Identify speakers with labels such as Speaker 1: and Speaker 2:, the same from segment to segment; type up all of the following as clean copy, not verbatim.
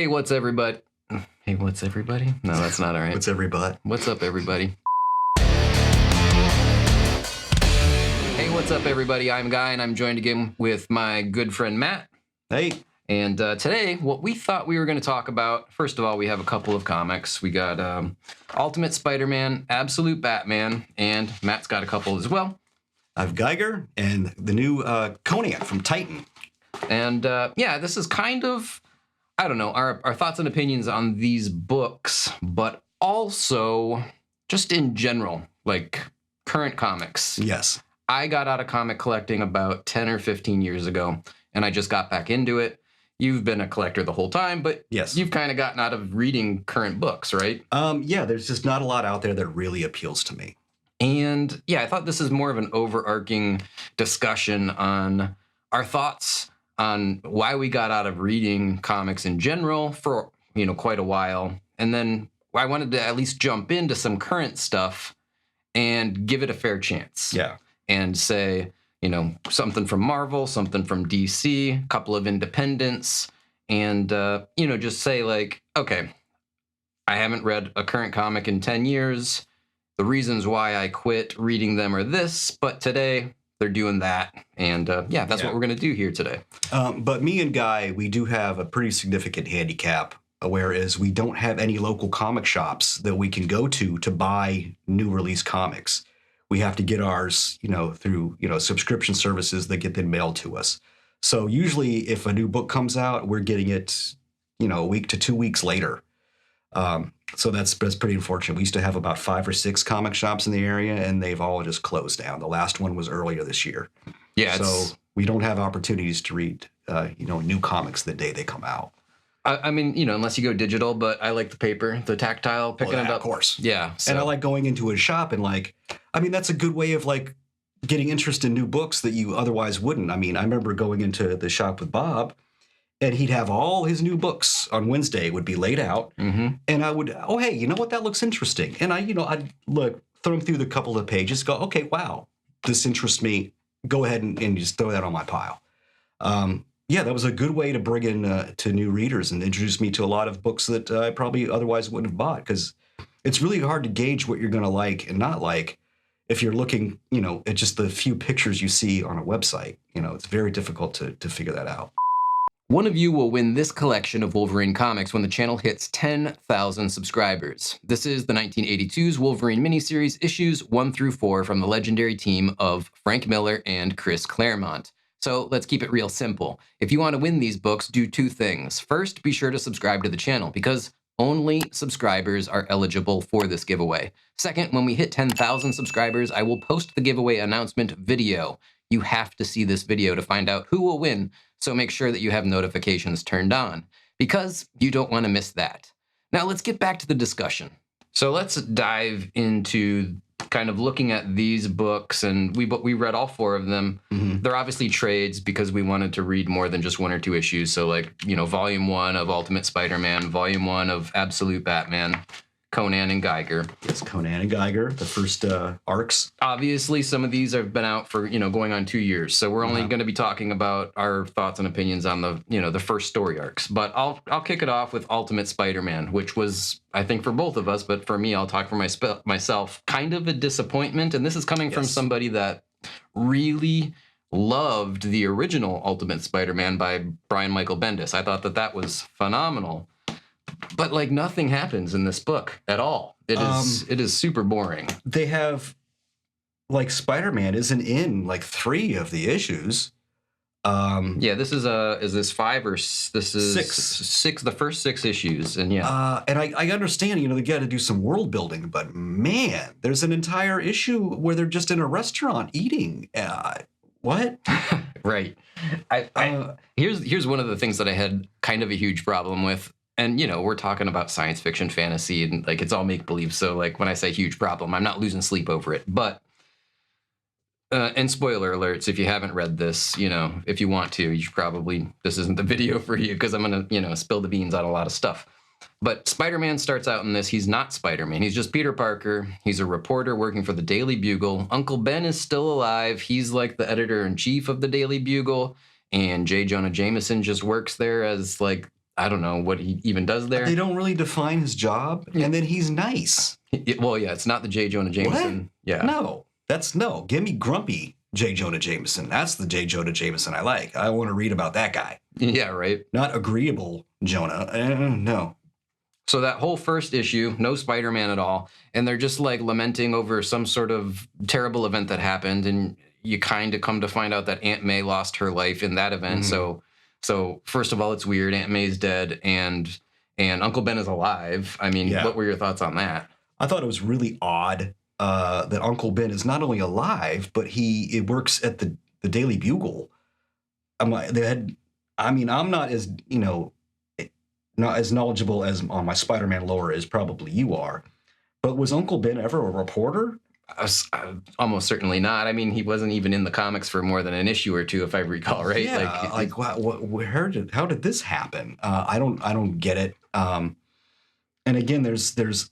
Speaker 1: Hey, what's everybody? Hey, what's everybody? No, that's not all right.
Speaker 2: What's everybody?
Speaker 1: What's up, everybody? Hey, what's up, everybody? I'm Guy, and I'm joined again with my good friend Matt.
Speaker 2: Hey.
Speaker 1: And today, what we thought we were going to talk about, first of all, we have a couple of comics. We got Ultimate Spider-Man, Absolute Batman, and Matt's got a couple as well.
Speaker 2: I've Geiger and the new Conan from Titan.
Speaker 1: And yeah, this is kind of, I don't know, our thoughts and opinions on these books, but also just in general, like current comics.
Speaker 2: Yes.
Speaker 1: I got out of comic collecting about 10 or 15 years ago, and I just got back into it. You've been a collector the whole time, but
Speaker 2: yes,
Speaker 1: you've kind of gotten out of reading current books, right?
Speaker 2: Yeah, there's just not a lot out there that really appeals to me.
Speaker 1: And yeah, I thought this is more of an overarching discussion on our thoughts on why we got out of reading comics in general for, quite a while. And then I wanted to at least jump into some current stuff and give it a fair chance.
Speaker 2: Yeah.
Speaker 1: And say, something from Marvel, something from DC, a couple of independents, and, just say like, okay, I haven't read a current comic in 10 years. The reasons why I quit reading them are this, but today they're doing that. And that's what we're going to do here today.
Speaker 2: But me and Guy, we do have a pretty significant handicap, whereas we don't have any local comic shops that we can go to buy new release comics. We have to get ours, through, subscription services that get then mailed to us. So usually if a new book comes out, we're getting it, a week to 2 weeks later. So that's pretty unfortunate. We used to have about 5 or 6 comic shops in the area, and they've all just closed down. The last one was earlier this year.
Speaker 1: Yeah.
Speaker 2: So we don't have opportunities to read, new comics the day they come out.
Speaker 1: I mean, unless you go digital, but I like the paper, the tactile, picking it up.
Speaker 2: Of course.
Speaker 1: Yeah.
Speaker 2: So. And I like going into a shop and that's a good way of getting interest in new books that you otherwise wouldn't. I mean, I remember going into the shop with Bob, and he'd have all his new books on Wednesday would be laid out.
Speaker 1: Mm-hmm.
Speaker 2: And I would, hey, you know what? That looks interesting. And I'd look, throw them through the couple of pages, go, okay, wow, this interests me. Go ahead and just throw that on my pile. Yeah, that was a good way to bring in to new readers and introduce me to a lot of books that I probably otherwise wouldn't have bought, because it's really hard to gauge what you're going to like and not like if you're looking, at just the few pictures you see on a website. It's very difficult to figure that out.
Speaker 1: One of you will win this collection of Wolverine comics when the channel hits 10,000 subscribers. This is the 1982's Wolverine miniseries, issues 1 through 4 from the legendary team of Frank Miller and Chris Claremont. So let's keep it real simple. If you want to win these books, do 2 things. First, be sure to subscribe to the channel, because only subscribers are eligible for this giveaway. Second, when we hit 10,000 subscribers, I will post the giveaway announcement video. You have to see this video to find out who will win, so make sure that you have notifications turned on, because you don't want to miss that. Now let's get back to the discussion. So let's dive into kind of looking at these books, and we read all 4 of them. Mm-hmm. They're obviously trades because we wanted to read more than just 1 or 2 issues. So Volume 1 of Ultimate Spider-Man, Volume 1 of Absolute Batman, Conan and Geiger.
Speaker 2: Yes, Conan and Geiger, the first arcs.
Speaker 1: Obviously, some of these have been out for, going on 2 years. So we're only going to be talking about our thoughts and opinions on the, the first story arcs. But I'll kick it off with Ultimate Spider-Man, which was, I think, for both of us, but for me, I'll talk for myself, kind of a disappointment. And this is coming from somebody that really loved the original Ultimate Spider-Man by Brian Michael Bendis. I thought that was phenomenal. But nothing happens in this book at all. It is super boring.
Speaker 2: They have Spider-Man isn't in 3 of the issues.
Speaker 1: Yeah, this is this 5 or this is 6, the first 6 issues, and yeah.
Speaker 2: And I understand, they got to do some world building, but man, there's an entire issue where they're just in a restaurant eating. What?
Speaker 1: Right. Here's one of the things that I had kind of a huge problem with. And, we're talking about science fiction, fantasy, and it's all make-believe. So when I say huge problem, I'm not losing sleep over it. But, and spoiler alerts, if you haven't read this, if you want to, you should probably, this isn't the video for you, because I'm going to, spill the beans on a lot of stuff. But Spider-Man starts out in this, he's not Spider-Man. He's just Peter Parker. He's a reporter working for the Daily Bugle. Uncle Ben is still alive. He's the editor-in-chief of the Daily Bugle. And J. Jonah Jameson just works there as I don't know what he even does there.
Speaker 2: They don't really define his job, and then he's nice.
Speaker 1: Well, yeah, it's not the J. Jonah Jameson.
Speaker 2: What?
Speaker 1: Yeah.
Speaker 2: No. Give me grumpy J. Jonah Jameson. That's the J. Jonah Jameson I like. I want to read about that guy.
Speaker 1: Yeah, right.
Speaker 2: Not agreeable Jonah. No.
Speaker 1: So that whole first issue, no Spider-Man at all, and they're just like lamenting over some sort of terrible event that happened, and you kind of come to find out that Aunt May lost her life in that event. So first of all, it's weird. Aunt May's dead, and Uncle Ben is alive. I mean, what were your thoughts on that?
Speaker 2: I thought it was really odd that Uncle Ben is not only alive, but he works at the Daily Bugle. I'm not as not as knowledgeable as on my Spider-Man lore as probably you are. But was Uncle Ben ever a reporter?
Speaker 1: Almost certainly not. I mean, he wasn't even in the comics for more than an issue or two, if I recall, right?
Speaker 2: Yeah, how did this happen? I don't get it. And again, there's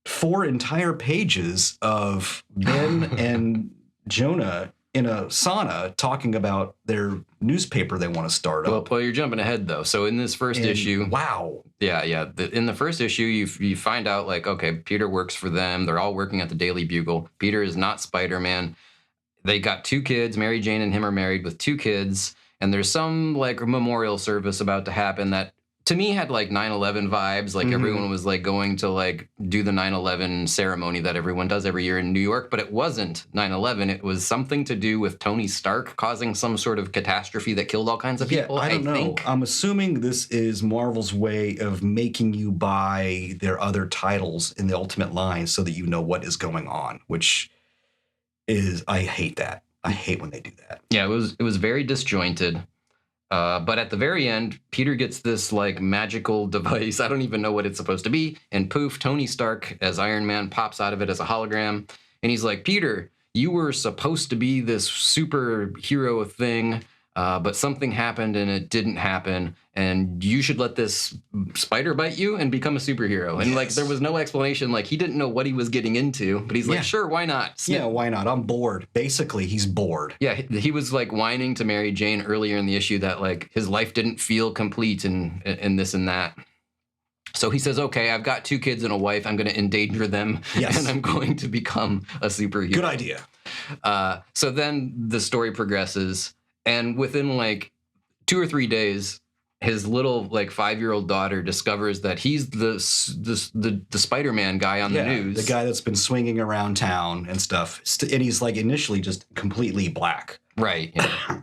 Speaker 2: 4 entire pages of Ben and Jonah in a sauna talking about their newspaper they want to start up.
Speaker 1: Well, you're jumping ahead though. So in this first issue,
Speaker 2: wow,
Speaker 1: in the first issue, you find out like, okay, Peter works for them. They're all working at the Daily Bugle. Peter is not Spider-Man. They got 2 kids. Mary Jane and him are married with 2 kids, and there's some like memorial service about to happen that to me had like 9/11 vibes. Like everyone was like going to like do the 9/11 ceremony that everyone does every year in New York, but it wasn't 9/11. It was something to do with Tony Stark causing some sort of catastrophe that killed all kinds of people.
Speaker 2: I don't know. I'm assuming this is Marvel's way of making you buy their other titles in the Ultimate line so that you know what is going on, which is, I hate that. I hate when they do that.
Speaker 1: Yeah, it was very disjointed. But at the very end, Peter gets this like magical device. I don't even know what it's supposed to be. And poof, Tony Stark as Iron Man pops out of it as a hologram. And he's like, Peter, you were supposed to be this superhero thing, but something happened and it didn't happen. And you should let this spider bite you and become a superhero. And like, there was no explanation. Like, he didn't know what he was getting into, but he's like, sure, why not?
Speaker 2: Yeah, why not? I'm bored. Basically, he's bored.
Speaker 1: Yeah, he was like whining to Mary Jane earlier in the issue that like his life didn't feel complete and this and that. So he says, okay, I've got 2 kids and a wife. I'm going to endanger them and I'm going to become a superhero.
Speaker 2: Good idea.
Speaker 1: So then the story progresses, and within like 2 or 3 days, his little like 5-year-old daughter discovers that he's the Spider-Man guy on the news.
Speaker 2: The guy that's been swinging around town and stuff. And he's like initially just completely black.
Speaker 1: Right. Yeah.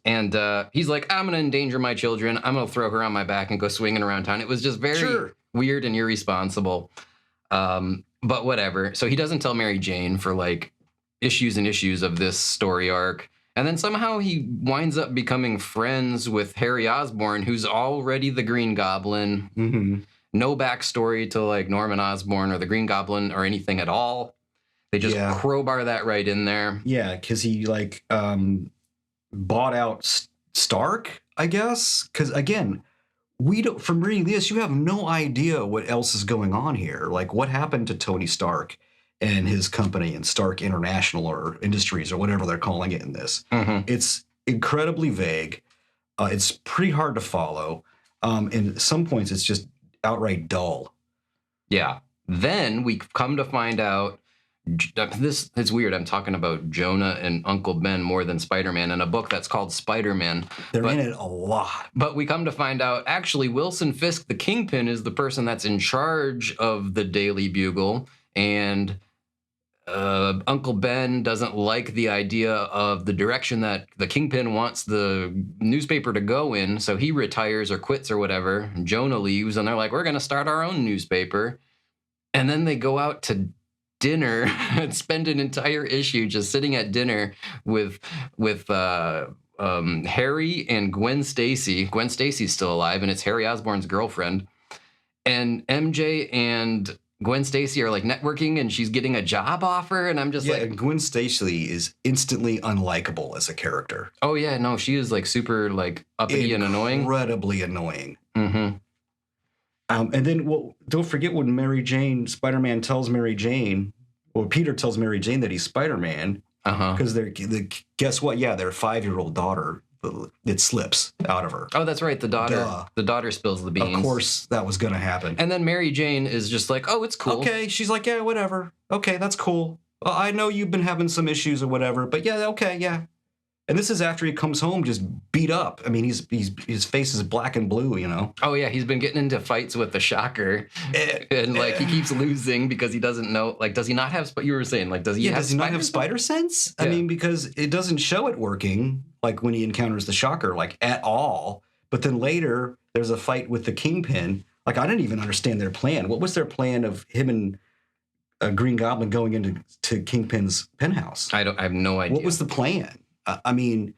Speaker 1: And he's like, I'm going to endanger my children. I'm going to throw her on my back and go swinging around town. It was just very weird and irresponsible. But whatever. So he doesn't tell Mary Jane for like issues and issues of this story arc. And then somehow he winds up becoming friends with Harry Osborn, who's already the Green Goblin.
Speaker 2: Mm-hmm.
Speaker 1: No backstory to like Norman Osborn or the Green Goblin or anything at all. They just crowbar that right in there.
Speaker 2: Yeah, because he like bought out Stark, I guess. Because again, from reading this, you have no idea what else is going on here. Like, what happened to Tony Stark and his company and Stark International or Industries or whatever they're calling it in this. It's incredibly vague. It's pretty hard to follow. And at some points, it's just outright dull.
Speaker 1: Yeah. Then we come to find out, this is weird. I'm talking about Jonah and Uncle Ben more than Spider-Man in a book that's called Spider-Man.
Speaker 2: They're in it a lot.
Speaker 1: But we come to find out, actually, Wilson Fisk, the Kingpin, is the person that's in charge of the Daily Bugle. And Uncle Ben doesn't like the idea of the direction that the Kingpin wants the newspaper to go in, so he retires or quits or whatever. And Jonah leaves, and they're like, we're going to start our own newspaper. And then they go out to dinner and spend an entire issue just sitting at dinner with Harry and Gwen Stacy. Gwen Stacy's still alive, and it's Harry Osborn's girlfriend. And MJ and Gwen Stacy are like networking, and she's getting a job offer, and I'm just like,
Speaker 2: Gwen Stacy is instantly unlikable as a character.
Speaker 1: Oh yeah, no, she is like super like uppity and annoying,
Speaker 2: incredibly annoying. Mm-hmm. And then, don't forget when Spider-Man tells Mary Jane, or Peter tells Mary Jane that he's Spider-Man, because guess what? Yeah, their 5-year-old daughter it slips out of her.
Speaker 1: Oh, that's right. The daughter.
Speaker 2: Duh.
Speaker 1: The daughter spills the beans.
Speaker 2: Of course, that was gonna happen.
Speaker 1: And then Mary Jane is just like, oh, it's cool.
Speaker 2: Okay, she's like, yeah, whatever. Okay, that's cool. Well, I know you've been having some issues or whatever, but yeah, okay, yeah. And this is after he comes home just beat up. I mean, his face is black and blue, you know.
Speaker 1: Oh yeah, he's been getting into fights with the Shocker, and like he keeps losing because he doesn't know. Like, does he not have? You were saying, like, does he?
Speaker 2: Does he not have spider sense?
Speaker 1: Yeah.
Speaker 2: I mean, because it doesn't show it working, like when he encounters the Shocker, like at all. But then later, there's a fight with the Kingpin. Like, I didn't even understand their plan. What was their plan of him and Green Goblin going into Kingpin's penthouse?
Speaker 1: I have no idea.
Speaker 2: What was the plan? I mean,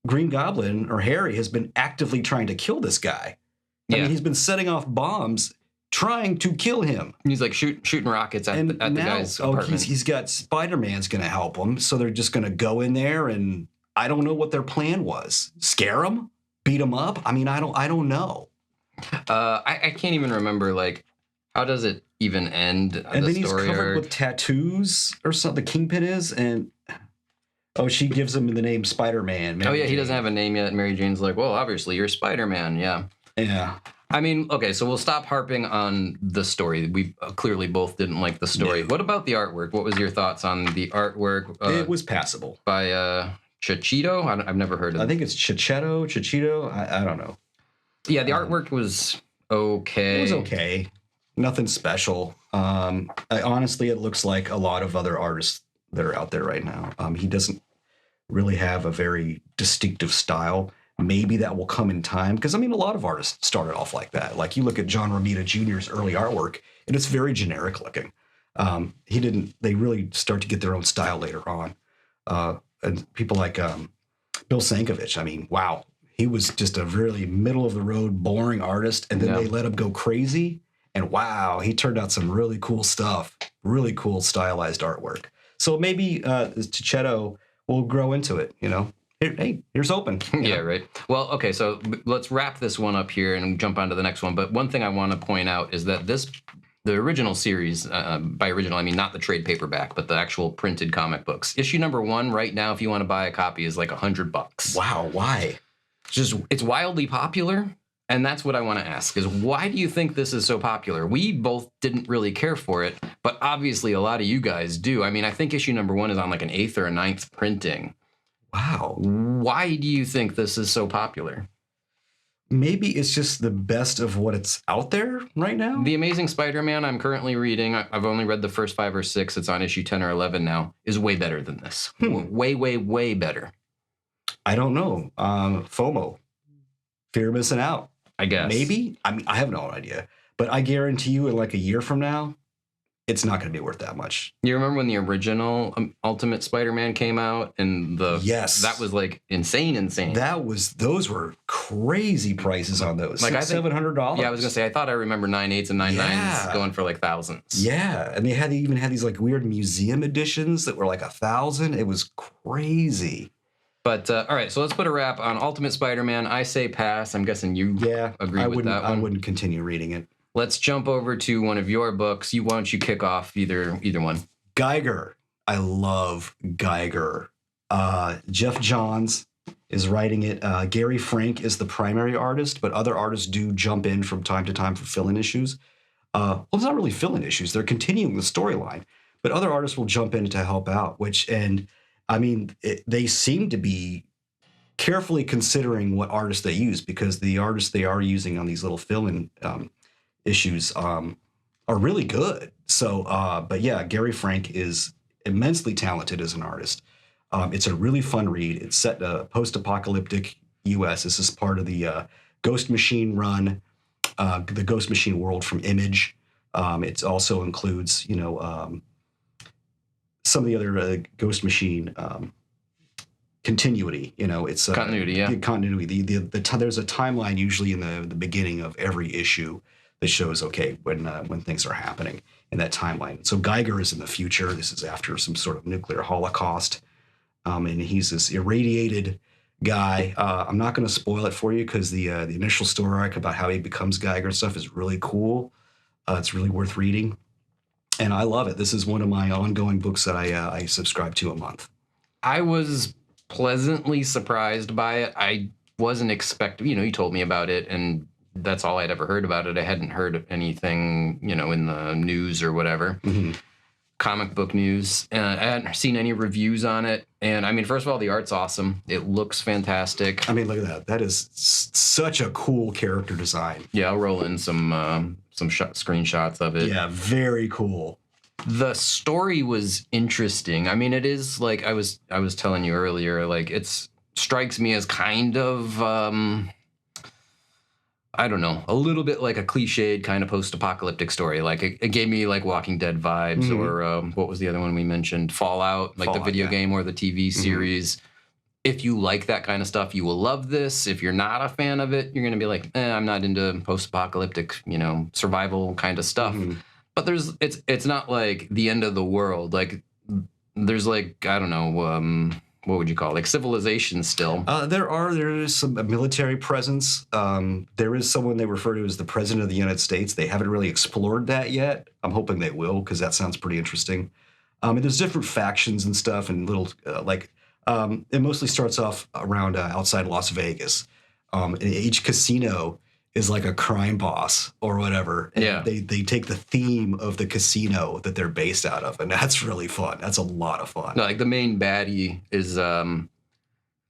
Speaker 2: Green Goblin or Harry has been actively trying to kill this guy. I mean, he's been setting off bombs trying to kill him.
Speaker 1: He's like shooting rockets at the guy's apartment.
Speaker 2: He's got Spider-Man's going to help him, so they're just going to go in there, and I don't know what their plan was. Scare him? Beat him up? I mean, I don't know.
Speaker 1: I can't even remember, like, how does it even end?
Speaker 2: And then he's covered with tattoos or something. The Kingpin is, and she gives him the name Spider-Man.
Speaker 1: Oh, yeah, he doesn't have a name yet. Mary Jane's like, well, obviously, you're Spider-Man, yeah.
Speaker 2: Yeah.
Speaker 1: I mean, okay, so we'll stop harping on the story. We clearly both didn't like the story.
Speaker 2: No.
Speaker 1: What about the artwork? What was your thoughts on the artwork?
Speaker 2: It was passable.
Speaker 1: By Chichito? I've never heard of it.
Speaker 2: I think it's Chichito. I don't know.
Speaker 1: Yeah, the artwork was okay.
Speaker 2: It was okay. Nothing special. Honestly, it looks like a lot of other artists that are out there right now. He doesn't really have a very distinctive style. Maybe that will come in time, because I mean, a lot of artists started off like that. Like, you look at John Romita Jr.'s early artwork, and it's very generic looking. They really start to get their own style later on. And people like Bill Sankovich, I mean, wow, he was just a really middle of the road, boring artist, and then they let him go crazy, and wow, he turned out some really cool stuff, really cool stylized artwork. So maybe Chichito will grow into it, you know. Hey, here's open.
Speaker 1: Yeah, right. Well, okay, so let's wrap this one up here and jump on to the next one. But one thing I want to point out is that the original series, by original, I mean not the trade paperback, but the actual printed comic books. Issue number 1 right now, if you want to buy a copy, is like $100.
Speaker 2: Wow, why?
Speaker 1: It's wildly popular. And that's what I want to ask, is why do you think this is so popular? We both didn't really care for it, but obviously a lot of you guys do. I mean, I think issue number 1 is on like an 8th or a 9th printing.
Speaker 2: Wow.
Speaker 1: Why do you think this is so popular?
Speaker 2: Maybe it's just the best of what it's out there right now.
Speaker 1: The Amazing Spider-Man I'm currently reading, I've only read the first 5 or 6, it's on issue 10 or 11 now, is way better than this. Way, way, way better.
Speaker 2: I don't know. FOMO. Fear of missing out.
Speaker 1: I guess.
Speaker 2: Maybe. I mean, I have no idea. But I guarantee you in like a year from now, it's not going to be worth that much.
Speaker 1: You remember when the original Ultimate Spider-Man came out, and
Speaker 2: yes,
Speaker 1: that was like insane.
Speaker 2: Those were crazy prices on those. Like $700.
Speaker 1: Yeah, I was gonna say, I thought I remember 9/8s and 9/9s going for like thousands.
Speaker 2: Yeah, and they even had these like weird museum editions that were like 1,000. It was crazy.
Speaker 1: But all right, so let's put a wrap on Ultimate Spider-Man. I say pass. I'm guessing you agree with that one.
Speaker 2: I wouldn't continue reading it.
Speaker 1: Let's jump over to one of your books. Why don't you kick off either one?
Speaker 2: Geiger. I love Geiger. Jeff Johns is writing it. Gary Frank is the primary artist, but other artists do jump in from time to time for fill-in issues. Well, it's not really fill-in issues. They're continuing the storyline, but other artists will jump in to help out, they seem to be carefully considering what artists they use, because the artists they are using on these little fill-in issues are really good. So, but yeah, Gary Frank is immensely talented as an artist. It's a really fun read. It's set in a post-apocalyptic U.S. This is part of the Ghost Machine run, the Ghost Machine world from Image. It also includes, some of the other Ghost Machine continuity. It's
Speaker 1: continuity. Yeah,
Speaker 2: continuity. There's a timeline usually in the beginning of every issue that shows when things are happening in that timeline. So Geiger is in the future. This is after some sort of nuclear holocaust, and he's this irradiated guy. I'm not going to spoil it for you, because the initial story arc about how he becomes Geiger and stuff is really cool. It's really worth reading. And I love it. This is one of my ongoing books that I subscribe to a month.
Speaker 1: I was pleasantly surprised by it. I wasn't expecting, you told me about it, and that's all I'd ever heard about it. I hadn't heard anything, in the news or whatever.
Speaker 2: Mm-hmm.
Speaker 1: Comic book news. I hadn't seen any reviews on it. And I mean, first of all, the art's awesome. It looks fantastic.
Speaker 2: I mean, look at that. That is such a cool character design.
Speaker 1: Yeah, I'll roll in some screenshots of it.
Speaker 2: Yeah, very cool.
Speaker 1: The story was interesting. I mean, it is like I was telling you earlier, like it strikes me as kind of I don't know, a little bit like a cliched kind of post-apocalyptic story. Like it gave me like Walking Dead vibes, or what was the other one we mentioned? Fallout, like the video game or the TV series. If you like that kind of stuff, you will love this. If you're not a fan of it, you're going to be like, I'm not into post-apocalyptic, survival kind of stuff. But it's not like the end of the world. Like there's like, I don't know, what would you call it? Like civilization still? There
Speaker 2: is some military presence. There is someone they refer to as the President of the United States. They haven't really explored that yet. I'm hoping they will, because that sounds pretty interesting. And there's different factions and stuff, and little it mostly starts off around outside Las Vegas. And each casino is like a crime boss or whatever. And they take the theme of the casino that they're based out of, and that's really fun. That's a lot of fun.
Speaker 1: No, like the main baddie is the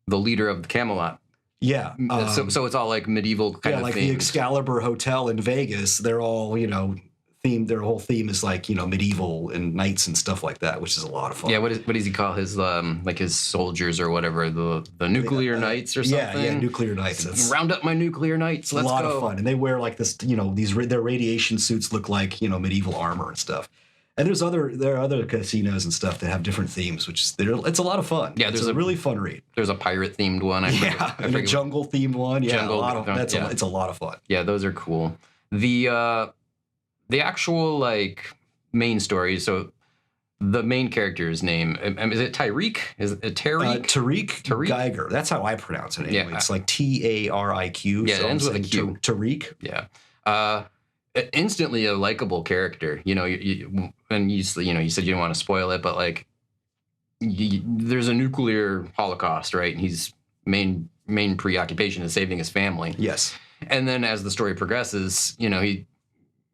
Speaker 1: leader of the Camelot.
Speaker 2: Yeah.
Speaker 1: So it's all like medieval kind of
Speaker 2: like
Speaker 1: themes.
Speaker 2: The Excalibur Hotel in Vegas, they're all, themed. Their whole theme is like, medieval and knights and stuff like that, which is a lot of fun.
Speaker 1: Yeah, what does he call his like his soldiers or whatever, the nuclear knights or something?
Speaker 2: Yeah, nuclear knights.
Speaker 1: Round up my nuclear knights. Let's go.
Speaker 2: A lot of fun, and they wear like this. Their radiation suits look like medieval armor and stuff. And there are other casinos and stuff that have different themes, it's a lot of fun.
Speaker 1: Yeah,
Speaker 2: it's a really fun read.
Speaker 1: There's a pirate themed one.
Speaker 2: I forget. A jungle themed one. Yeah, it's a lot of fun.
Speaker 1: Yeah, those are cool. The actual like main story. So the main character's name, is it Tyreek? Is it Tariq?
Speaker 2: Tariq Geiger. That's how I pronounce it anyway. It's like Tariq.
Speaker 1: Yeah, it ends with a Q.
Speaker 2: Tariq.
Speaker 1: Yeah. Instantly a likable character. You said you didn't want to spoil it, but like there's a nuclear holocaust, right? And his main preoccupation is saving his family.
Speaker 2: Yes.
Speaker 1: And then as the story progresses,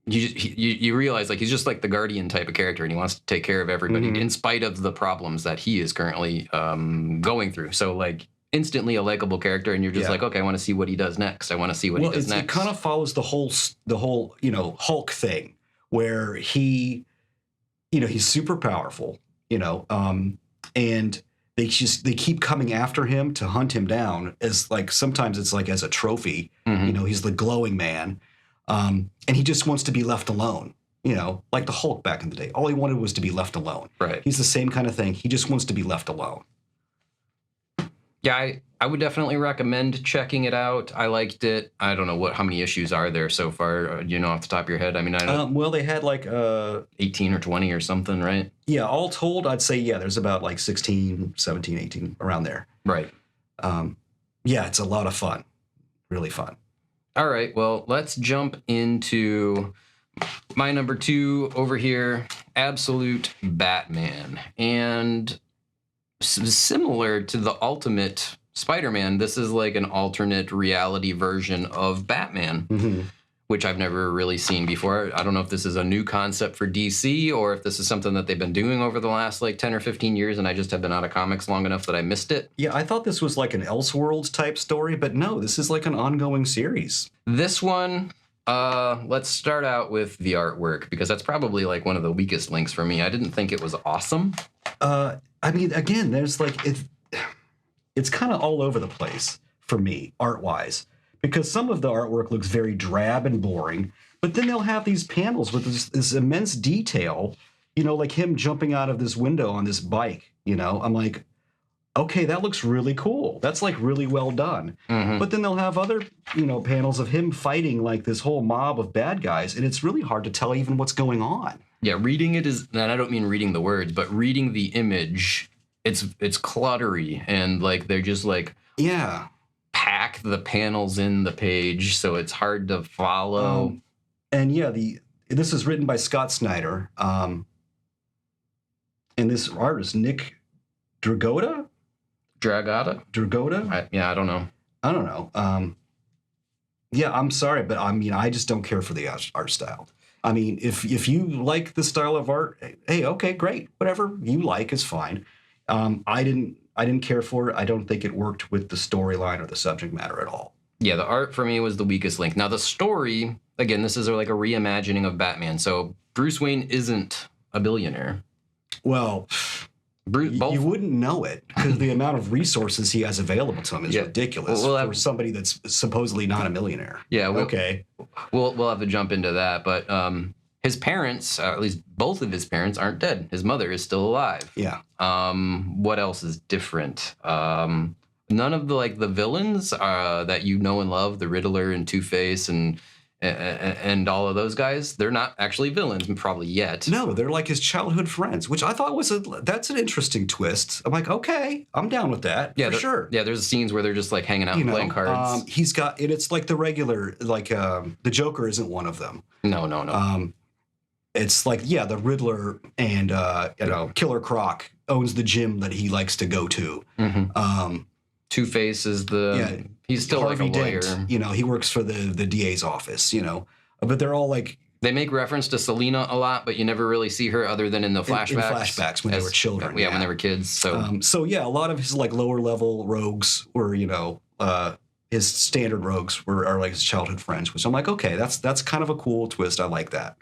Speaker 1: you realize like he's just like the guardian type of character, and he wants to take care of everybody in spite of the problems that he is currently going through. So like instantly a likable character, and you're just like, okay, I want to see what he does next. I want to see what he does next. It
Speaker 2: kind of follows the whole Hulk thing, where he's super powerful, and they keep coming after him to hunt him down, as like sometimes it's like as a trophy. He's the glowing man. And he just wants to be left alone, like the Hulk back in the day. All he wanted was to be left alone.
Speaker 1: Right.
Speaker 2: He's the same kind of thing. He just wants to be left alone.
Speaker 1: Yeah, I would definitely recommend checking it out. I liked it. I don't know how many issues are there so far. Do you know off the top of your head? I mean, I don't.
Speaker 2: Well, they had like
Speaker 1: 18 or 20 or something, right?
Speaker 2: Yeah, all told, I'd say there's about like 16, 17, 18 around there.
Speaker 1: Right.
Speaker 2: Yeah, it's a lot of fun. Really fun.
Speaker 1: All right, well, let's jump into my number 2 over here, Absolute Batman. And similar to the Ultimate Spider-Man, this is like an alternate reality version of Batman, which I've never really seen before. I don't know if this is a new concept for DC, or if this is something that they've been doing over the last like 10 or 15 years, and I just have been out of comics long enough that I missed it.
Speaker 2: Yeah, I thought this was like an Elseworlds type story, but no, this is like an ongoing series.
Speaker 1: This one, let's start out with the artwork, because that's probably like one of the weakest links for me. I didn't think it was awesome.
Speaker 2: I mean, again, there's like, it's kind of all over the place for me, art-wise. Because some of the artwork looks very drab and boring, but then they'll have these panels with this immense detail, like him jumping out of this window on this bike, I'm like, okay, that looks really cool. That's like really well done. But then they'll have other, panels of him fighting like this whole mob of bad guys, and it's really hard to tell even what's going on.
Speaker 1: Yeah, reading it is, and I don't mean reading the words, but reading the image, it's cluttery, and like they're just like, pack the panels in the page, so it's hard to follow.
Speaker 2: And this is written by Scott Snyder, and this artist Nick Dragotta. Dragotta?
Speaker 1: I don't know.
Speaker 2: I don't know. Yeah, I'm sorry, but I mean, I just don't care for the art style. I mean, if you like the style of art, hey, okay, great. Whatever you like is fine. I didn't care for it. I don't think it worked with the storyline or the subject matter at all.
Speaker 1: Yeah, the art for me was the weakest link. Now the story, again, this is like a reimagining of Batman. So Bruce Wayne isn't a billionaire.
Speaker 2: Well, you wouldn't know it because the amount of resources he has available to him is ridiculous for somebody that's supposedly not a millionaire.
Speaker 1: Yeah.
Speaker 2: Okay.
Speaker 1: We'll have to jump into that, but his parents, at least both of his parents, aren't dead. His mother is still alive.
Speaker 2: Yeah.
Speaker 1: What else is different? None of the villains that you know and love, the Riddler and Two-Face and all of those guys, they're not actually villains probably yet.
Speaker 2: No, they're like his childhood friends, which I thought that's an interesting twist. I'm like, okay, I'm down with that for sure.
Speaker 1: Yeah, there's scenes where they're just like hanging out and playing cards.
Speaker 2: He's got, and it's like the regular, like the Joker isn't one of them.
Speaker 1: No.
Speaker 2: It's like, yeah, the Riddler and Killer Croc owns the gym that he likes to go to.
Speaker 1: Mm-hmm. Two-Face is he's still
Speaker 2: Harvey
Speaker 1: like a lawyer.
Speaker 2: Dent, he works for the DA's office, but they're all like,
Speaker 1: they make reference to Selina a lot, but you never really see her other than in the flashbacks.
Speaker 2: In flashbacks when they were children.
Speaker 1: Yeah, when they were kids. So
Speaker 2: yeah, a lot of his like lower level rogues were, his standard rogues are like his childhood friends, which I'm like, okay, that's kind of a cool twist. I like that.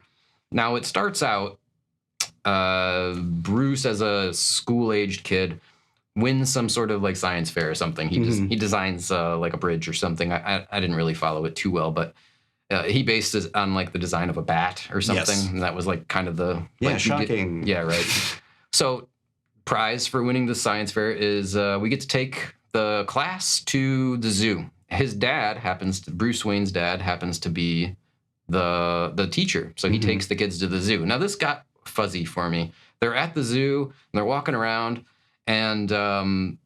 Speaker 1: Now it starts out, Bruce as a school-aged kid wins some sort of like science fair or something. He designs like a bridge or something. I didn't really follow it too well, but he based it on like the design of a bat or something. Yes. And that was like kind of the
Speaker 2: shocking.
Speaker 1: Yeah, right. So prize for winning the science fair is we get to take the class to the zoo. His dad Bruce Wayne's dad happens to be the teacher. So he takes the kids to the zoo. Now this got fuzzy for me. They're at the zoo and they're walking around and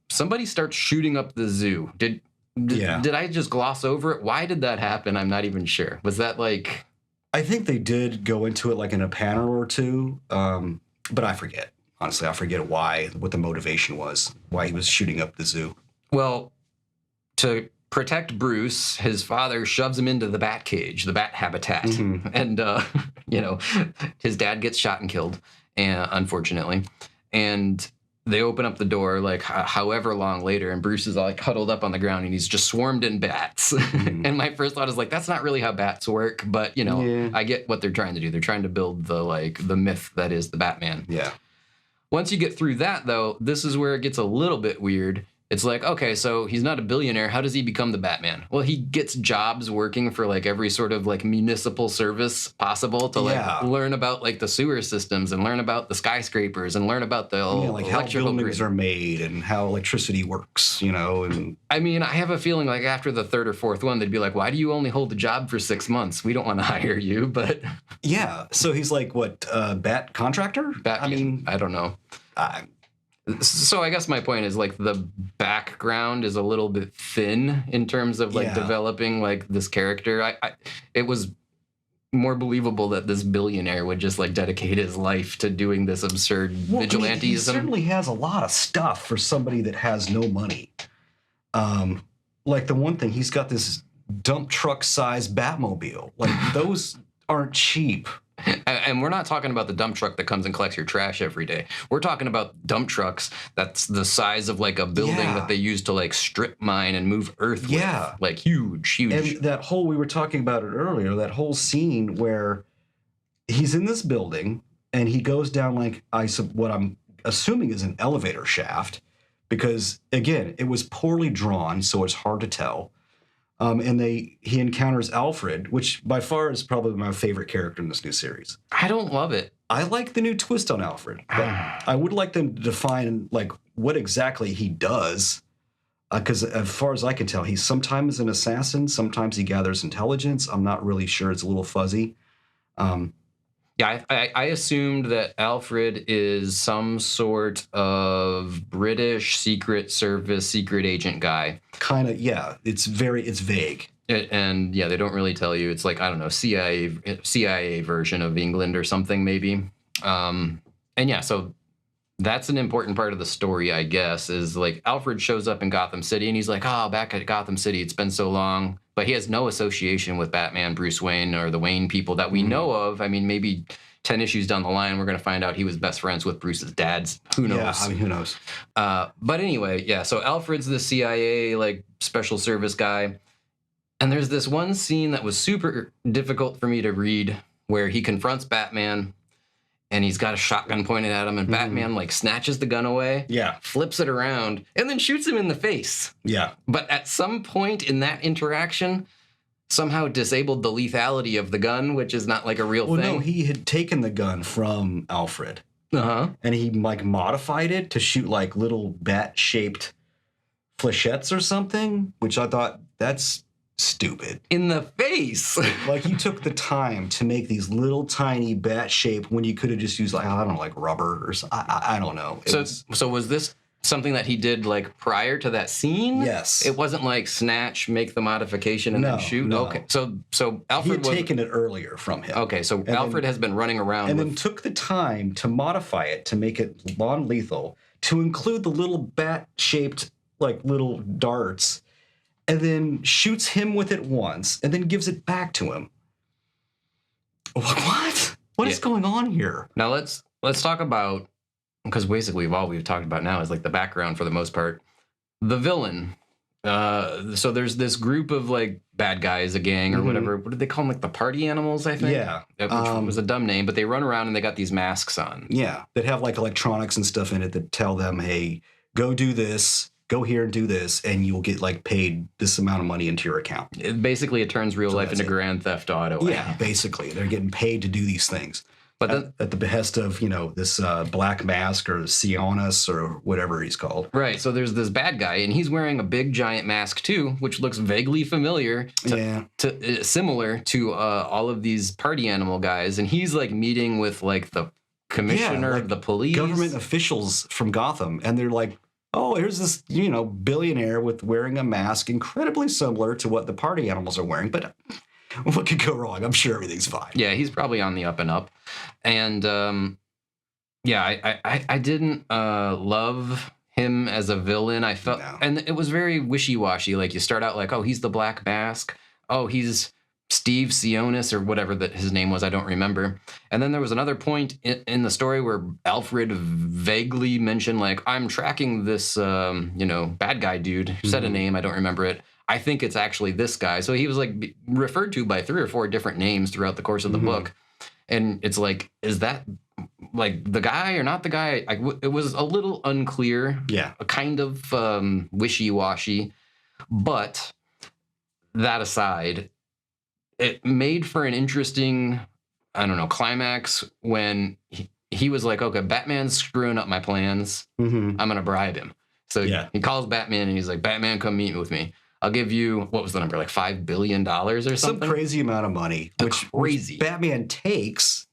Speaker 1: somebody starts shooting up the zoo. Did I just gloss over it? Why did that happen? I'm not even sure. Was that like...
Speaker 2: I think they did go into it like in a panel or two, but I forget. Honestly, I forget what the motivation was, why he was shooting up the zoo.
Speaker 1: Well, to protect Bruce, his father shoves him into the bat cage, the bat habitat. And, his dad gets shot and killed, unfortunately. And they open up the door like however long later, and Bruce is like huddled up on the ground and he's just swarmed in bats. And my first thought is like, that's not really how bats work, but I get what they're trying to do. They're trying to build the myth that is the Batman.
Speaker 2: Yeah.
Speaker 1: Once you get through that though, this is where it gets a little bit weird. It's like, okay, so he's not a billionaire. How does he become the Batman? Well, he gets jobs working for like every sort of like municipal service possible to like learn about like the sewer systems and learn about the skyscrapers and learn about the
Speaker 2: like how buildings are made and how electricity works, and
Speaker 1: I mean, I have a feeling like after the third or fourth one, they'd be like, why do you only hold a job for 6 months? We don't want to hire you, but
Speaker 2: yeah. So he's like, what, bat contractor?
Speaker 1: I don't know. So I guess my point is like the background is a little bit thin in terms of like developing like this character. It was more believable that this billionaire would just like dedicate his life to doing this absurd vigilantism.
Speaker 2: He certainly has a lot of stuff for somebody that has no money. Like the one thing, he's got this dump truck sized Batmobile. Like those aren't cheap.
Speaker 1: And we're not talking about the dump truck that comes and collects your trash every day. We're talking about dump trucks that's the size of like a building that they use to like strip mine and move earth with. Like huge.
Speaker 2: And that whole, we were talking about it earlier, that whole scene where he's in this building and he goes down like what I'm assuming is an elevator shaft because, again, it was poorly drawn, so it's hard to tell. And he encounters Alfred, which by far is probably my favorite character in this new series.
Speaker 1: I don't love it.
Speaker 2: I like the new twist on Alfred. But I would like them to define like what exactly he does. Because as far as I can tell, he's sometimes an assassin, sometimes he gathers intelligence. I'm not really sure. It's a little fuzzy.
Speaker 1: I assumed that Alfred is some sort of British Secret Service secret agent guy.
Speaker 2: Kind of, yeah. It's vague.
Speaker 1: And they don't really tell you. It's like, I don't know, CIA version of England or something maybe. So That's an important part of the story, I guess, is like Alfred shows up in Gotham City and he's like, oh, back at Gotham City, it's been so long. But he has no association with Batman, Bruce Wayne, or the Wayne people that we know of. I mean, maybe 10 issues down the line, we're going to find out he was best friends with Bruce's dad's. Who knows?
Speaker 2: Yeah, I mean, who knows?
Speaker 1: But anyway, yeah, so Alfred's the CIA, like, special service guy. And there's this one scene that was super difficult for me to read where he confronts Batman and he's got a shotgun pointed at him, and Batman, like, snatches the gun away, flips it around, and then shoots him in the face.
Speaker 2: Yeah.
Speaker 1: But at some point in that interaction, somehow disabled the lethality of the gun, which is not, like, a real thing.
Speaker 2: No, he had taken the gun from Alfred.
Speaker 1: Uh-huh.
Speaker 2: And he, like, modified it to shoot, like, little bat-shaped flechettes or something, which I thought, that's stupid.
Speaker 1: In the face.
Speaker 2: Like, he took the time to make these little tiny bat shape when you could have just used, like, I don't know, like rubber or something. I don't know.
Speaker 1: So was this something that he did, like, prior to that scene?
Speaker 2: Yes.
Speaker 1: It wasn't like snatch, make the modification, and then shoot?
Speaker 2: No.
Speaker 1: Okay. So Alfred
Speaker 2: he had taken it earlier from him.
Speaker 1: Okay, so Alfred has been running around
Speaker 2: and then took the time to modify it to make it non-lethal, to include the little bat-shaped, like, little darts, and then shoots him with it once, and then gives it back to him. What? What is going on here?
Speaker 1: Now let's talk about, because basically all we've talked about now is like the background for the most part. The villain. So there's this group of like bad guys, a gang or whatever. What did they call them? Like the party animals, I think?
Speaker 2: Yeah.
Speaker 1: Which was a dumb name, but they run around and they got these masks on.
Speaker 2: Yeah. That have like electronics and stuff in it that tell them, hey, go do this. Go here and do this, and you'll get like paid this amount of money into your account.
Speaker 1: It turns real life into Grand Theft Auto.
Speaker 2: Yeah, basically, they're getting paid to do these things.
Speaker 1: But
Speaker 2: at the behest of this Black Mask or Sionis or whatever he's called.
Speaker 1: Right. So there's this bad guy, and he's wearing a big giant mask too, which looks vaguely familiar, similar to all of these party animal guys. And he's like meeting with like the commissioner of the police,
Speaker 2: government officials from Gotham, and they're like, oh, here's this, billionaire with wearing a mask incredibly similar to what the party animals are wearing. But what could go wrong? I'm sure everything's fine.
Speaker 1: Yeah, he's probably on the up and up. And I didn't love him as a villain. I felt, and it was very wishy-washy. Like you start out like, oh, he's the Black Mask. Oh, he's Steve Sionis or whatever that his name was. I don't remember. And then there was another point in the story where Alfred vaguely mentioned like, I'm tracking this, bad guy dude who said a name. I don't remember it. I think it's actually this guy. So he was like referred to by 3 or 4 different names throughout the course of the book. And it's like, is that like the guy or not the guy? It was a little unclear.
Speaker 2: Yeah.
Speaker 1: A kind of wishy-washy. But that aside, it made for an interesting, climax when he was like, okay, Batman's screwing up my plans. I'm going to bribe him. So he calls Batman and he's like, Batman, come meet with me. I'll give you, what was the number, like $5 billion or something? Some
Speaker 2: crazy amount of money, which Batman takes.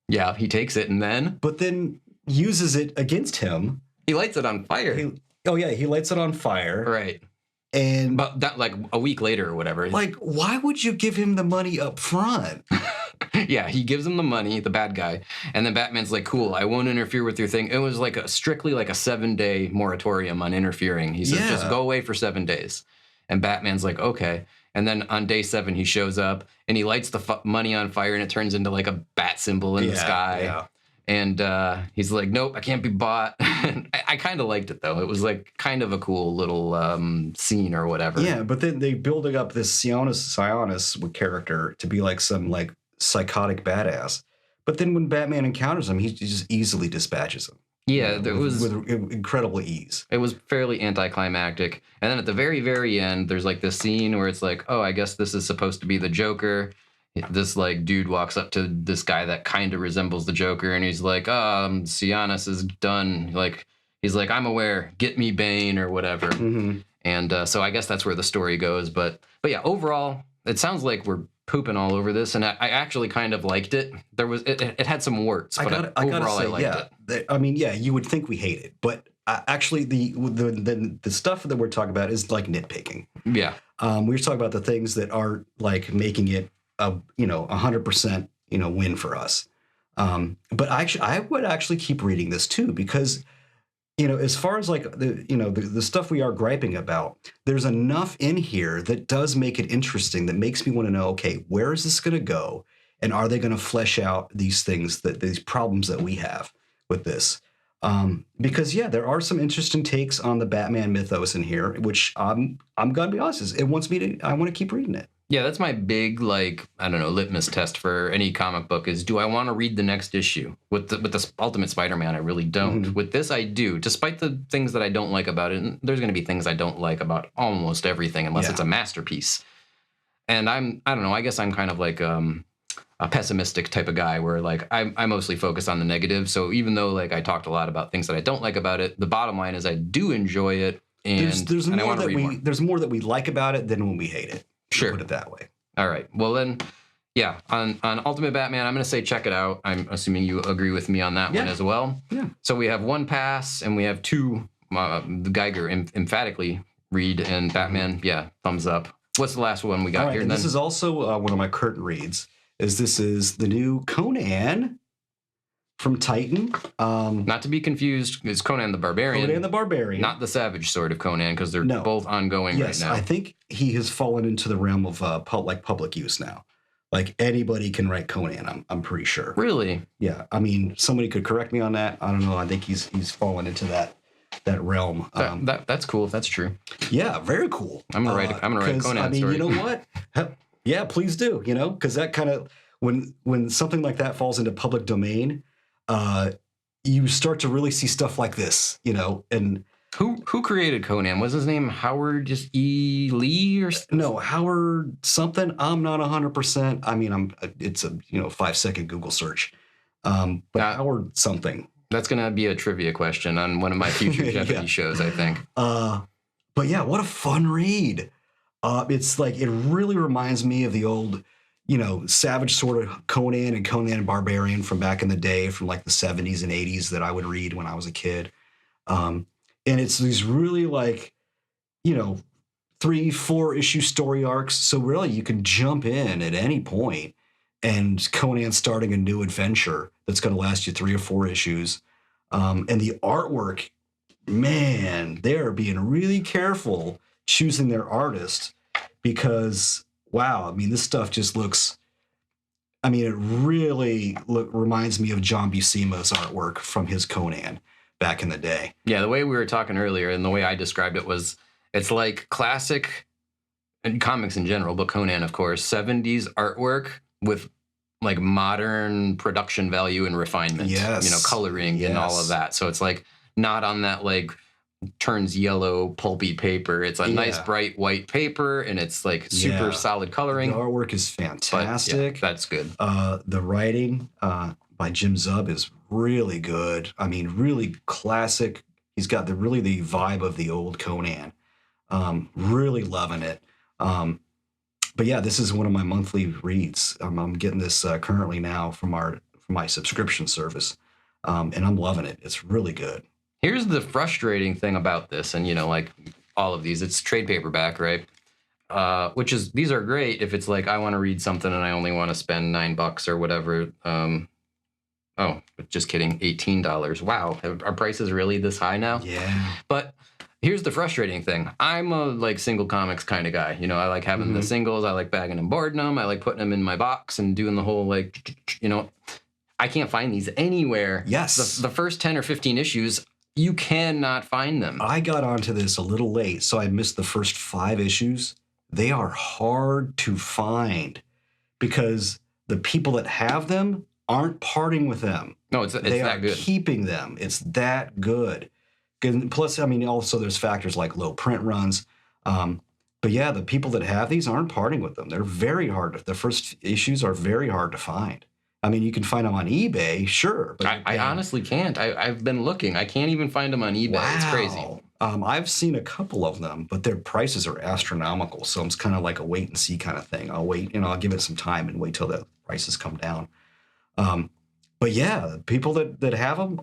Speaker 1: Yeah, he takes it and then?
Speaker 2: But then uses it against him.
Speaker 1: He lights it on fire.
Speaker 2: He lights it on fire.
Speaker 1: Right.
Speaker 2: And
Speaker 1: but that like a week later or whatever.
Speaker 2: Like, why would you give him the money up front?
Speaker 1: Yeah, he gives him the money, the bad guy, and then Batman's like, cool, I won't interfere with your thing. It was like strictly like a 7-day moratorium on interfering. He says, just go away for 7 days. And Batman's like, okay. And then on day 7, he shows up and he lights the money on fire and it turns into like a bat symbol in the sky. Yeah. And he's like, nope, I can't be bought. I kind of liked it, though. It was like kind of a cool little scene or whatever.
Speaker 2: Yeah, but then they building up this Sionis character to be like some like psychotic badass. But then when Batman encounters him, he just easily dispatches him.
Speaker 1: Yeah,
Speaker 2: with incredible ease.
Speaker 1: It was fairly anticlimactic. And then at the very, very end, there's like this scene where it's like, oh, I guess this is supposed to be the Joker. This like dude walks up to this guy that kind of resembles the Joker, and he's like, Sionis is done. Like he's like, I'm aware. Get me Bane or whatever. And so I guess that's where the story goes. But yeah, overall, it sounds like we're pooping all over this, and I actually kind of liked it. There was it had some warts, but overall I liked it.
Speaker 2: I mean, yeah, you would think we hate it, but actually the stuff that we're talking about is like nitpicking.
Speaker 1: Yeah,
Speaker 2: we're talking about the things that are like making it a 100% win for us. But actually, I would actually keep reading this too, because as far as like the stuff we are griping about, there's enough in here that does make it interesting, that makes me want to know, okay, where is this going to go, and are they going to flesh out these things, these problems that we have with this? Because there are some interesting takes on the Batman mythos in here, which I'm gonna be honest, I want to keep reading it.
Speaker 1: Yeah, that's my big, like, I don't know, litmus test for any comic book is, do I want to read the next issue? With the Ultimate Spider-Man, I really don't.
Speaker 2: Mm-hmm.
Speaker 1: With this, I do, despite the things that I don't like about it. And there's going to be things I don't like about almost everything, unless it's a masterpiece. And I don't know, I guess I'm kind of like a pessimistic type of guy where, like, I mostly focus on the negative. So even though, like, I talked a lot about things that I don't like about it, the bottom line is I do enjoy it. And
Speaker 2: there's
Speaker 1: and I want to read more.
Speaker 2: There's more that we like about it than when we hate it.
Speaker 1: Sure.
Speaker 2: Put it that way.
Speaker 1: All right. Well, then, yeah, on Ultimate Batman, I'm going to say check it out. I'm assuming you agree with me on that one as well.
Speaker 2: Yeah.
Speaker 1: So we have 1 pass, and we have 2 Geiger emphatically read, and Batman, thumbs up. What's the last one we got here?
Speaker 2: And this is also one of my curtain reads. This is the new Conan from Titan.
Speaker 1: Not to be confused, it's Conan the Barbarian.
Speaker 2: Conan the Barbarian.
Speaker 1: Not the Savage Sword of Conan, because they're both ongoing right now.
Speaker 2: I think he has fallen into the realm of public use now. Like, anybody can write Conan, I'm pretty sure.
Speaker 1: Really?
Speaker 2: Yeah. I mean, somebody could correct me on that. I don't know. I think he's fallen into that realm.
Speaker 1: That's cool if that's true.
Speaker 2: Yeah, very cool.
Speaker 1: I'm gonna write Conan story.
Speaker 2: You know what? Yeah, please do. Because that kind of, when something like that falls into public domain, you start to really see stuff like this, and
Speaker 1: who created Conan? Was his name Howard E. Lee or something?
Speaker 2: No, Howard something. I'm not 100%. I mean, it's a 5-second Google search, but Howard something.
Speaker 1: That's gonna be a trivia question on one of my future Jeopardy shows, I think.
Speaker 2: But yeah, what a fun read. It's like, it really reminds me of the old, Savage sort of Conan and Conan Barbarian from back in the day, from like the 70s and 80s, that I would read when I was a kid. And it's these really, like, 3-4 issue story arcs. So really you can jump in at any point, and Conan starting a new adventure that's going to last you 3 or 4 issues. And the artwork, man, they're being really careful choosing their artist, because wow, I mean, this stuff just looks, I mean, it really reminds me of John Buscema's artwork from his Conan back in the day. Yeah,
Speaker 1: the way we were talking earlier and the way I described it was, it's like classic, and comics in general, but Conan, of course, 70s artwork with like modern production value and refinement.
Speaker 2: Yes.
Speaker 1: Coloring and all of that. So it's like not on that like turns yellow pulpy paper. It's a nice bright white paper, and it's like super solid coloring.
Speaker 2: The artwork is fantastic.
Speaker 1: But, that's good.
Speaker 2: The writing by Jim Zub is really good. I mean, really classic. He's got the vibe of the old Conan. Really loving it. But yeah, this is one of my monthly reads. I'm getting this currently now from my subscription service, and I'm loving it. It's really good.
Speaker 1: Here's the frustrating thing about this, and like all of these, it's trade paperback, right? Which is, these are great if it's like, I want to read something and I only want to spend $9 or whatever. But just kidding, $18. Wow, are prices really this high now?
Speaker 2: Yeah.
Speaker 1: But here's the frustrating thing. I'm a like single comics kind of guy. I like having the singles. I like bagging and boarding them. I like putting them in my box and doing the whole like, I can't find these anywhere.
Speaker 2: Yes.
Speaker 1: The first 10 or 15 issues, you cannot find them.
Speaker 2: I got onto this a little late, so I missed the first 5 issues. They are hard to find because the people that have them aren't parting with them.
Speaker 1: No, it's that good. They are
Speaker 2: keeping them. It's that good. And plus, I mean, also there's factors like low print runs. But yeah, the people that have these aren't parting with them. They're very hard. The first issues are very hard to find. I mean, you can find them on eBay, sure. But
Speaker 1: I honestly can't. I've been looking. I can't even find them on eBay.
Speaker 2: Wow.
Speaker 1: It's crazy.
Speaker 2: I've seen a couple of them, but their prices are astronomical. So it's kind of like a wait and see kind of thing. I'll wait, I'll give it some time and wait till the prices come down. But yeah, people that have them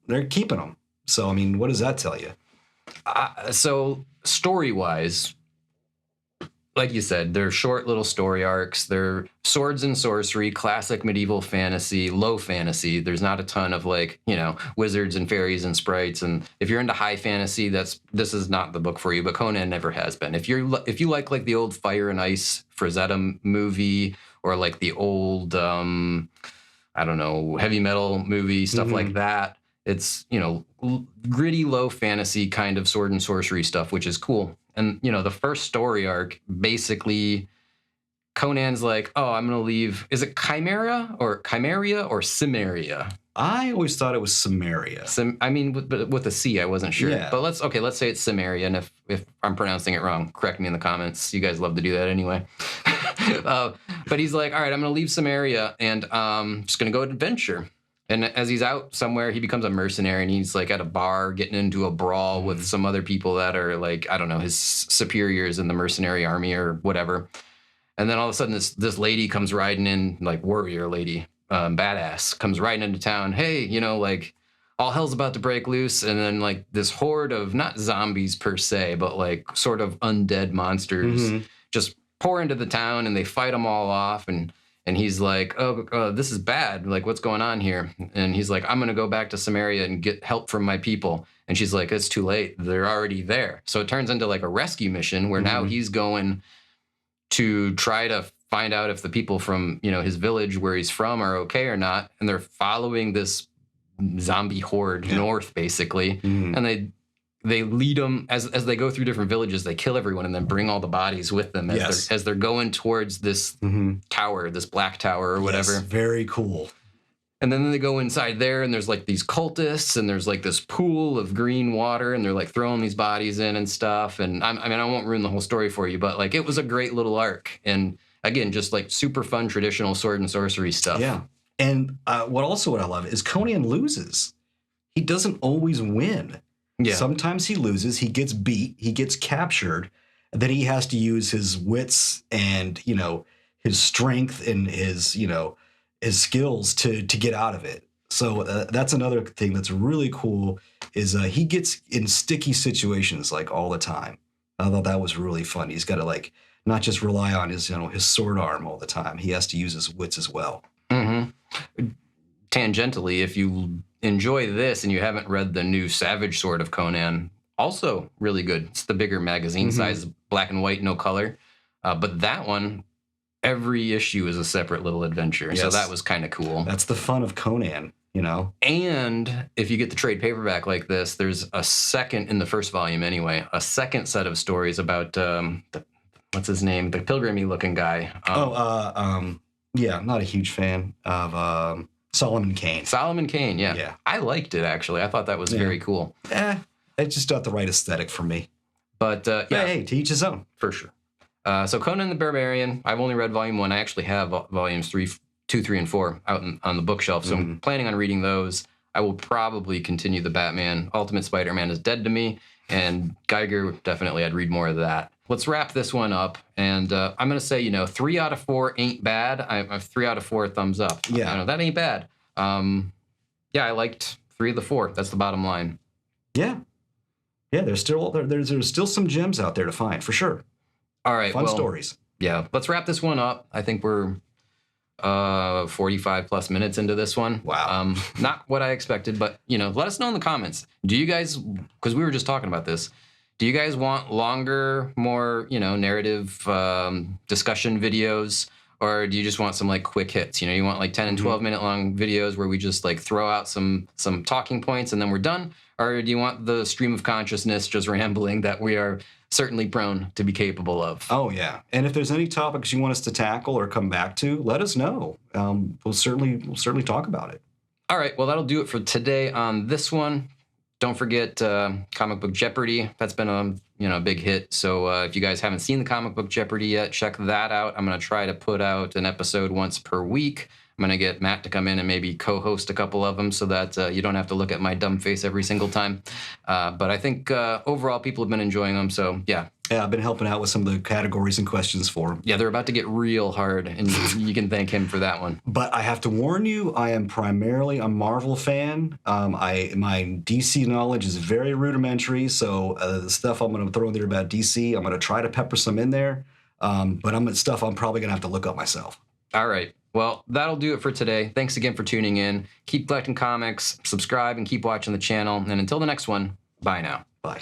Speaker 2: they're keeping them. So, I mean, what does that tell you?
Speaker 1: So story-wise, like you said, they're short little story arcs. They're swords and sorcery, classic medieval fantasy, low fantasy. There's not a ton of like, wizards and fairies and sprites. And if you're into high fantasy, this is not the book for you. But Conan never has been. If you like the old Fire and Ice Frazetta movie, or like the old I don't know, heavy metal movie, stuff like that. It's, gritty, low fantasy kind of sword and sorcery stuff, which is cool. And, the first story arc, basically, Conan's like, oh, I'm going to leave. Is it Chimeria or Cimmeria?
Speaker 2: I always thought it was Samaria.
Speaker 1: With a C, I wasn't sure.
Speaker 2: Yeah.
Speaker 1: But let's say it's Cimmeria. And if I'm pronouncing it wrong, correct me in the comments. You guys love to do that anyway. But he's like, all right, I'm going to leave Samaria and just going to go adventure. And as he's out somewhere, he becomes a mercenary, and he's like at a bar getting into a brawl with some other people that are like, I don't know, his superiors in the mercenary army or whatever. And then all of a sudden this lady comes riding in, like warrior lady, badass, comes riding into town. Hey, like all hell's about to break loose. And then like this horde of not zombies per se, but like sort of undead monsters just pour into the town, and they fight them all off. And he's like, oh, this is bad. Like, what's going on here? And he's like, I'm going to go back to Samaria and get help from my people. And she's like, it's too late. They're already there. So it turns into like a rescue mission where now he's going to try to find out if the people from, his village where he's from are okay or not. And they're following this zombie horde north, basically. And they lead them as they go through different villages. They kill everyone and then bring all the bodies with them as they're going towards this tower, this black tower or whatever.
Speaker 2: Yes, very cool.
Speaker 1: And then they go inside there, and there's like these cultists, and there's like this pool of green water, and they're like throwing these bodies in and stuff. And I won't ruin the whole story for you, but like it was a great little arc. And again, just like super fun traditional sword and sorcery stuff.
Speaker 2: Yeah. And what I love is Conan loses. He doesn't always win.
Speaker 1: Yeah.
Speaker 2: Sometimes he loses, he gets beat, he gets captured, and then he has to use his wits and, his strength and his, his skills to get out of it. So that's another thing that's really cool is he gets in sticky situations like all the time. I thought that was really fun. He's got to like not just rely on his, his sword arm all the time. He has to use his wits as well.
Speaker 1: Tangentially, if you enjoy this and you haven't read the new Savage Sword of Conan, also really good. It's the bigger magazine size, black and white, no color. But that one, every issue is a separate little adventure. Yes. So that was kind of cool.
Speaker 2: That's the fun of Conan, And
Speaker 1: if you get the trade paperback like this, there's a second, in the first volume anyway, a second set of stories about, what's his name? The pilgrim-y looking guy.
Speaker 2: Yeah, not a huge fan of Solomon Kane.
Speaker 1: Solomon Kane, yeah. I liked it, actually. I thought that was very cool.
Speaker 2: It's just not the right aesthetic for me.
Speaker 1: But,
Speaker 2: hey, to each his own.
Speaker 1: For sure. So Conan the Barbarian, I've only read volume 1. I actually have volumes 2, 3, and 4 out on the bookshelf, so I'm planning on reading those. I will probably continue the Batman. Ultimate Spider-Man is dead to me, and Geiger, definitely I'd read more of that. Let's wrap this one up, and I'm going to say, 3 out of 4 ain't bad. I have 3 out of 4 thumbs up.
Speaker 2: Yeah.
Speaker 1: I know, that ain't bad. I liked 3 of the 4. That's the bottom line.
Speaker 2: Yeah. Yeah, there's still some gems out there to find, for sure.
Speaker 1: All right.
Speaker 2: Fun stories.
Speaker 1: Yeah. Let's wrap this one up. I think we're 45 plus minutes into this one.
Speaker 2: Wow.
Speaker 1: Not what I expected, but, let us know in the comments. Do you guys, because we were just talking about this, do you guys want longer, more, narrative discussion videos? Or do you just want some like quick hits? You want like 10 and 12 minute long videos where we just like throw out some talking points and then we're done? Or do you want the stream of consciousness just rambling that we are certainly prone to be capable of?
Speaker 2: Oh, yeah. And if there's any topics you want us to tackle or come back to, let us know. We'll certainly talk about it.
Speaker 1: All right. Well, that'll do it for today on this one. Don't forget Comic Book Jeopardy. That's been a big hit. So if you guys haven't seen the Comic Book Jeopardy yet, check that out. I'm going to try to put out an episode once per week. I'm going to get Matt to come in and maybe co-host a couple of them so that you don't have to look at my dumb face every single time. But I think overall people have been enjoying them. So, yeah.
Speaker 2: Yeah, I've been helping out with some of the categories and questions for him.
Speaker 1: Yeah, they're about to get real hard, and you can thank him for that one.
Speaker 2: But I have to warn you, I am primarily a Marvel fan. My DC knowledge is very rudimentary, so the stuff I'm going to throw in there about DC, I'm going to try to pepper some in there. But stuff I'm probably going to have to look up myself.
Speaker 1: All right. Well, that'll do it for today. Thanks again for tuning in. Keep collecting comics, subscribe, and keep watching the channel. And until the next one, bye now.
Speaker 2: Bye.